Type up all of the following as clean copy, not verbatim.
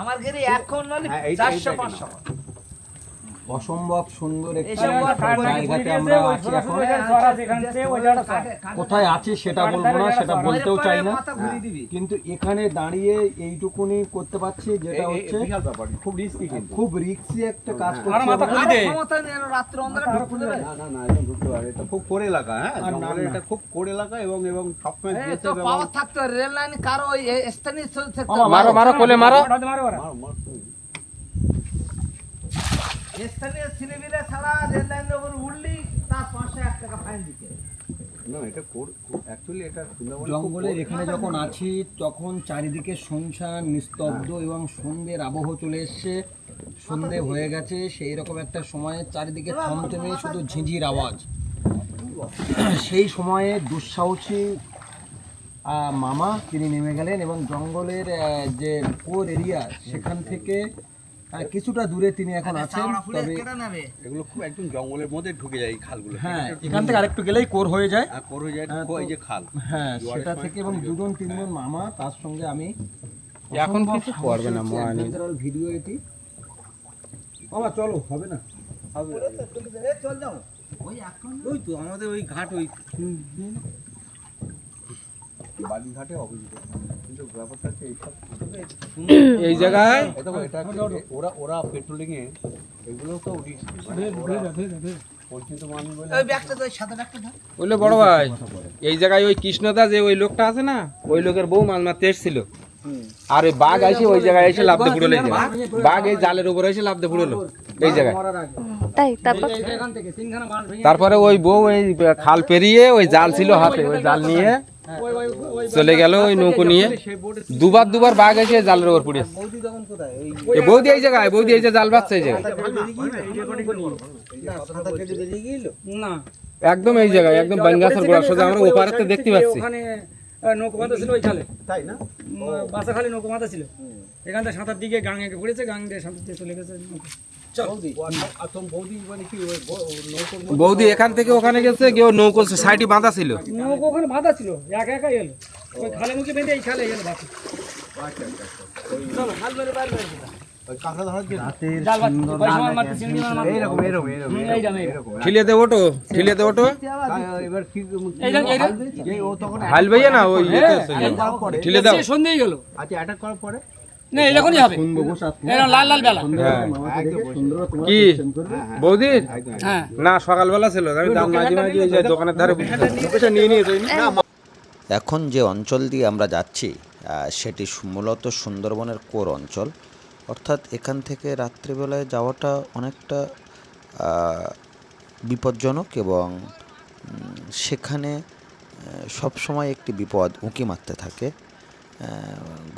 আমার ঘরে এখন 400-500 অসম্ভব সুন্দর একটা জায়গাতে আমরা আছি এখন। কোথায় আছি সেটা বলবো না, সেটা বলতেও চাই না, কিন্তু এখানে দাঁড়িয়ে এইটুকুনি করতে পারছি, যেটা হচ্ছে খুব রিস্কি, খুব রিস্কি একটা কাজ করছি। এটা খুব কোর এলাকা, হ্যাঁ এটা খুব কোর এলাকা এবং সবসময় পাওয়ার থাকতে রেল লাইন কারো স্থানীয় মারো মারো কোলে মারো। স্থানীয় ছেলেমেয়েরা ছাড়া রেল লাইনের উপর উঠলেই তার 501 টাকা ফাইন দিতে। না এটা অ্যাকচুয়ালি এটা জঙ্গলের এখানে যখন আছি তখন চারিদিকে শুনশান নিস্তব্ধ এবং সন্ধ্যের আবহ চলে এসছে, সন্ধে হয়ে গেছে, সেই রকম একটা সময়ে চারিদিকে থমথমে শুধু ঝিঁঝির আওয়াজ। সেই সময়ে দুঃসাহসী মামা তিনি নেমে গেলেন এবং জঙ্গলের যে কোর এরিয়া সেখান থেকে কিছুটা দূরে তিনি এখন আছেন। তবে এগুলো খুব একদম জঙ্গলের মধ্যে ঢুকে যায় এই খালগুলো। হ্যাঁ, এখান থেকে আরেকটু গেলেই কোর হয়ে যায়, কোর হয়ে যায় এই যে খাল। হ্যাঁ, সেটা থেকে এবং 2-3 মামা, তার সঙ্গে আমি। এখন কিছু করবে না মহানি ভিডিও এটি। মামা চলো, হবে না, চল যাও ওই তো আমাদের ওই ঘাট, ওই বালিঘাটে অভিযোগ, কিন্তু ব্যাপারটা হচ্ছে এই জায়গায় ওরা পেট্রোলিং এ এগুলো তো পরিচিত মানুষ বলে। ওই ব্যাগটা তো সাদা ব্যাগটা ধর। বললো বড় ভাই, এই জায়গায় ওই কৃষ্ণদা যে ওই লোকটা আছে না, ওই লোকের বউ মাছ মারতে এসেছিল, আর ওই বাঘ এসে ওই জায়গায় এসে লাফতে পুড়লো। বাঘ এই জালের উপরে এসে লাফতে পুড়লো এই জায়গায়। তারপরে ওই বউ ওই খাল পেরিয়ে ওই জাল ছিল হাতে, ওই জাল নিয়ে চলে গেল ওই নৌকো নিয়ে। দুবার বাঘ এসে জালের উপর পুড়ে। বৌদি এই জায়গায়, বৌদি এই যে জাল বাঁচছে এই জায়গায়, একদম এই জায়গায়, একদম বাঙ্গাসের গোড়া সোজা আমরা ওপারেতে দেখতে পাচ্ছি। নৌকো বাঁধা ছিল ওই খালে, তাই না? বাসা খালি নৌকো বাঁধা ছিল, এখান থেকে সাঁতার দিকে গাঙে ঘুরেছে, গাং দিয়ে সাঁতার দিয়ে চলে গেছে। বৌদি এখান থেকে ওখানে গেছে, কেউ নৌকো সাইডে বাঁধা ছিল, নৌকো ওখানে বাঁধা ছিল, একা একা এলো ওই খালে মুখে বেঁধে এই খালে এলো বাকি। চলো খাল মেরে বাইরে ঠিলে দে ওটো, ঠিলে দে ওটো, হাল ভাইয়া না ওই ঠিলে দাও। সন্ধ্যেই গেল, আচ্ছা অ্যাটাক করার পরে না এরকমই হবে, লাল লাল বেলা। কি বৌদি? হ্যাঁ না, সকালবেলা ছিল, আমি মাঝে মাঝে দোকানের ধারে নিয়ে নিয়েছি। এখন যে অঞ্চল দিয়ে আমরা যাচ্ছি সেটি মূলত সুন্দরবনের কোর অঞ্চল, অর্থাৎ এখান থেকে রাত্রিবেলায় যাওয়াটা অনেকটা বিপজ্জনক এবং সেখানে সবসময় একটি বিপদ উঁকি মারতে থাকে।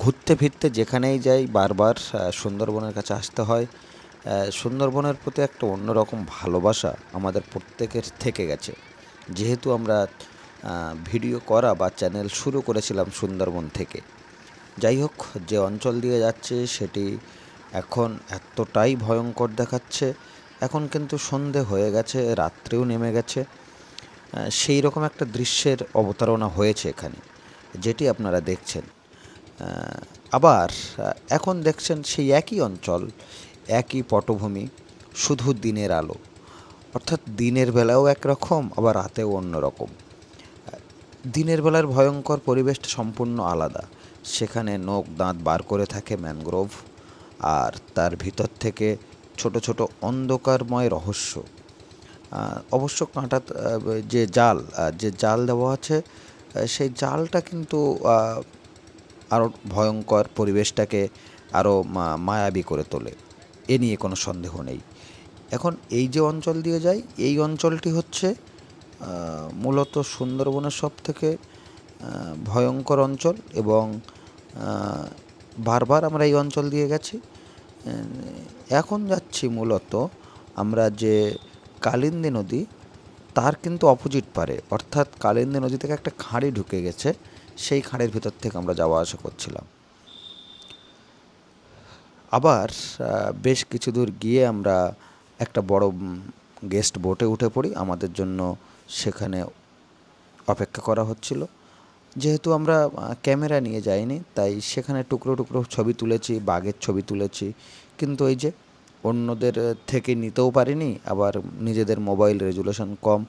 ঘুরতে ফিরতে যেখানেই যাই বারবার সুন্দরবনের কাছে আসতে হয়। সুন্দরবনের প্রতি একটা অন্যরকম ভালোবাসা আমাদের প্রত্যেকের থেকে গেছে, যেহেতু আমরা ভিডিও করা বা চ্যানেল শুরু করেছিলাম সুন্দরবন থেকে। যাই হোক, যে অঞ্চল দিয়ে যাচ্ছে সেটি এখন এতটাই ভয়ঙ্কর দেখাচ্ছে। এখন কিন্তু সন্ধে হয়ে গেছে, রাত্রেও নেমে গেছে, সেই রকম একটা দৃশ্যের অবতারণা হয়েছে এখানে, যেটি আপনারা দেখছেন। আবার এখন দেখছেন সেই একই অঞ্চল, একই পটভূমি, শুধু দিনের আলো, অর্থাৎ দিনের বেলাও একরকম, আবার রাতেও অন্যরকম। দিনের বেলার ভয়ঙ্কর পরিবেশটা সম্পূর্ণ আলাদা। সেখানে নখ দাঁত বার করে থাকে ম্যানগ্রোভ, আর তার ভিতর থেকে ছোট ছোট অন্ধকারময় রহস্য। অবশ্য কাঁটা যে জাল দেওয়া আছে, সেই জালটা কিন্তু আরও ভয়ঙ্কর পরিবেশটাকে আরও মায়াবী করে তোলে, এ নিয়ে কোনো সন্দেহ নেই। এখন এই যে অঞ্চল দিয়ে যাই, এই অঞ্চলটি হচ্ছে মূলত সুন্দরবনের সবথেকে ভয়ঙ্কর অঞ্চল এবং বারবার আমরা এই অঞ্চল দিয়ে গেছি। এখন যাচ্ছি মূলত আমরা যে কালিন্দী নদী, তার কিন্তু অপোজিট পারে, অর্থাৎ কালিন্দী নদী থেকে একটা খাঁড়ি ঢুকে গেছে, সেই খাঁড়ির ভিতর থেকে আমরা যাওয়া আসা করছিলাম। আবার বেশ কিছু দূর গিয়ে আমরা একটা বড় গেস্ট বোটে উঠে পড়ি। আমাদের জন্য সেখানে অপেক্ষা করা হচ্ছিল। যেহেতু আমরা ক্যামেরা নিয়ে যাইনি, তাই সেখানে টুকরো টুকরো ছবি তুলেছি, বাঘের ছবি তুলেছি, কিন্তু ওই যে অন্যদের থেকে নিতেও পারিনি, আবার নিজেদের মোবাইল রেজুলেশন কম,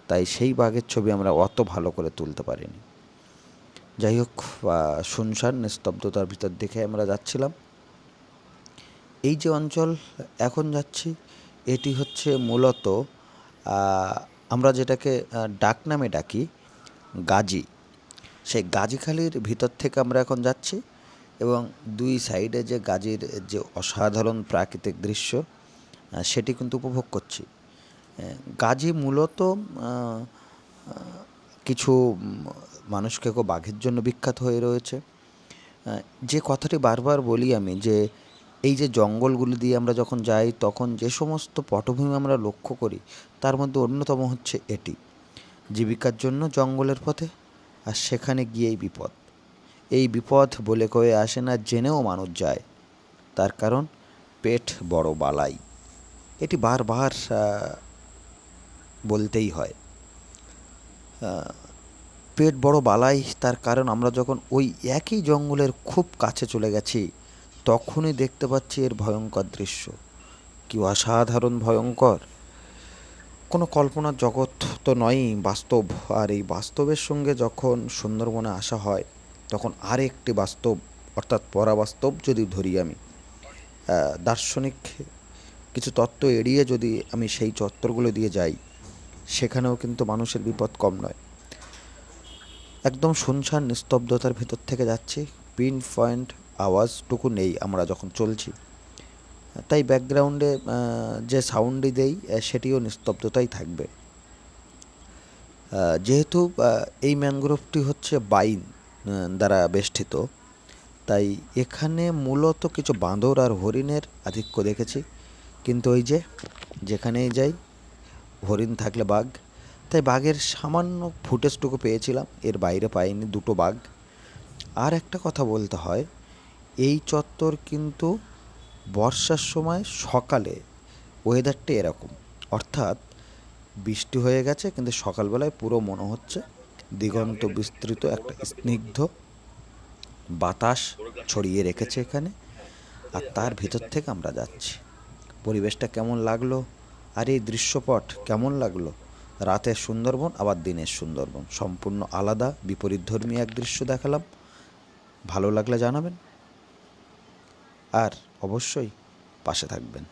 তাই সেই বাঘের ছবি আমরা অত ভালো করে তুলতে পারিনি। যাই হোক, শুনশান নিস্তব্ধতার ভিতর দেখে আমরা যাচ্ছিলাম। এই যে অঞ্চল এখন যাচ্ছি, এটি হচ্ছে মূলত আমরা যেটাকে ডাক নামে ডাকি গাজী। সেই গাজীখালির ভিতর থেকে আমরা এখন যাচ্ছি এবং দুই সাইডে যে গাজীর যে অসাধারণ প্রাকৃতিক দৃশ্য সেটি কিন্তু উপভোগ করছি। গাজী মূলত কিছু মানুষকে বাঘের জন্য বিখ্যাত হয়ে রয়েছে। যে কথাটি বারবার বলি আমি, যে এই যে জঙ্গলগুলি দিয়ে আমরা যখন যাই তখন যে সমস্ত পটভূমি আমরা লক্ষ্য করি তার মধ্যে অন্যতম হচ্ছে এটি। জীবিকার জন্য জঙ্গলের পথে, আর সেখানে গিয়েই বিপদ। এই বিপদ বলে কয়ে আসে না, জেনেও মানুষ যায়, তার কারণ পেট বড় বালাই। এটি বারবার বলতেই হয়। পেট বড় বালাই, তার কারণ আমরা যখন ওই একই জঙ্গলের খুব কাছে চলে গেছি তখনই দেখতে পাচ্ছি এর ভয়ঙ্কর দৃশ্য। কি অসাধারণ ভয়ঙ্কর! কোনো কল্পনার জগৎ তো নয়ই, বাস্তব। আর এই বাস্তবের সঙ্গে যখন সুন্দরবনে আসা হয় তখন আরেকটি বাস্তব, অর্থাৎ পরাবাস্তব যদি ধরি আমি, দার্শনিক কিছু তত্ত্ব এড়িয়ে যদি আমি সেই চত্বরগুলো দিয়ে যাই, সেখানেও কিন্তু মানুষের বিপদ কম নয়। একদম শুনশান নিস্তব্ধতার ভেতর থেকে যাচ্ছি, পিন পয়েন্ট আওয়াজটুকু নেই আমরা যখন চলছি, তাই ব্যাকগ্রাউন্ডে যে সাউন্ডই দেই সেটিও নিস্তব্ধতাই থাকবে। যেহেতু এই ম্যানগ্রোভটি হচ্ছে বাইন দ্বারা বেষ্টিত, তাই এখানে মূলত কিছু বাঁদর আর হরিণের আধিক্য দেখেছি। কিন্তু ওই যে যেখানেই যাই হরিণ থাকলে বাঘ, তাই বাঘের সামান্য ফুটেজটুকু পেয়েছিলাম, এর বাইরে পাইনি দুটো বাঘ। আর একটা কথা বলতে হয়, এই চত্বর কিন্তু বর্ষার সময় সকালে ওয়েদারটা এরকম, অর্থাৎ বৃষ্টি হয়ে গেছে কিন্তু সকালবেলায় পুরো মনে হচ্ছে দিগন্ত বিস্তৃত একটা স্নিগ্ধ বাতাস ছড়িয়ে রেখেছে এখানে, আর তার ভিতর থেকে আমরা যাচ্ছি। পরিবেশটা কেমন লাগলো, আর এই দৃশ্যপট কেমন লাগলো? রাতের সুন্দরবন আবার দিনের সুন্দরবন সম্পূর্ণ আলাদা, বিপরীতধর্মী এক দৃশ্য দেখালাম। ভালো লাগলে জানাবেন, আর অবশ্যই পাশে থাকবেন।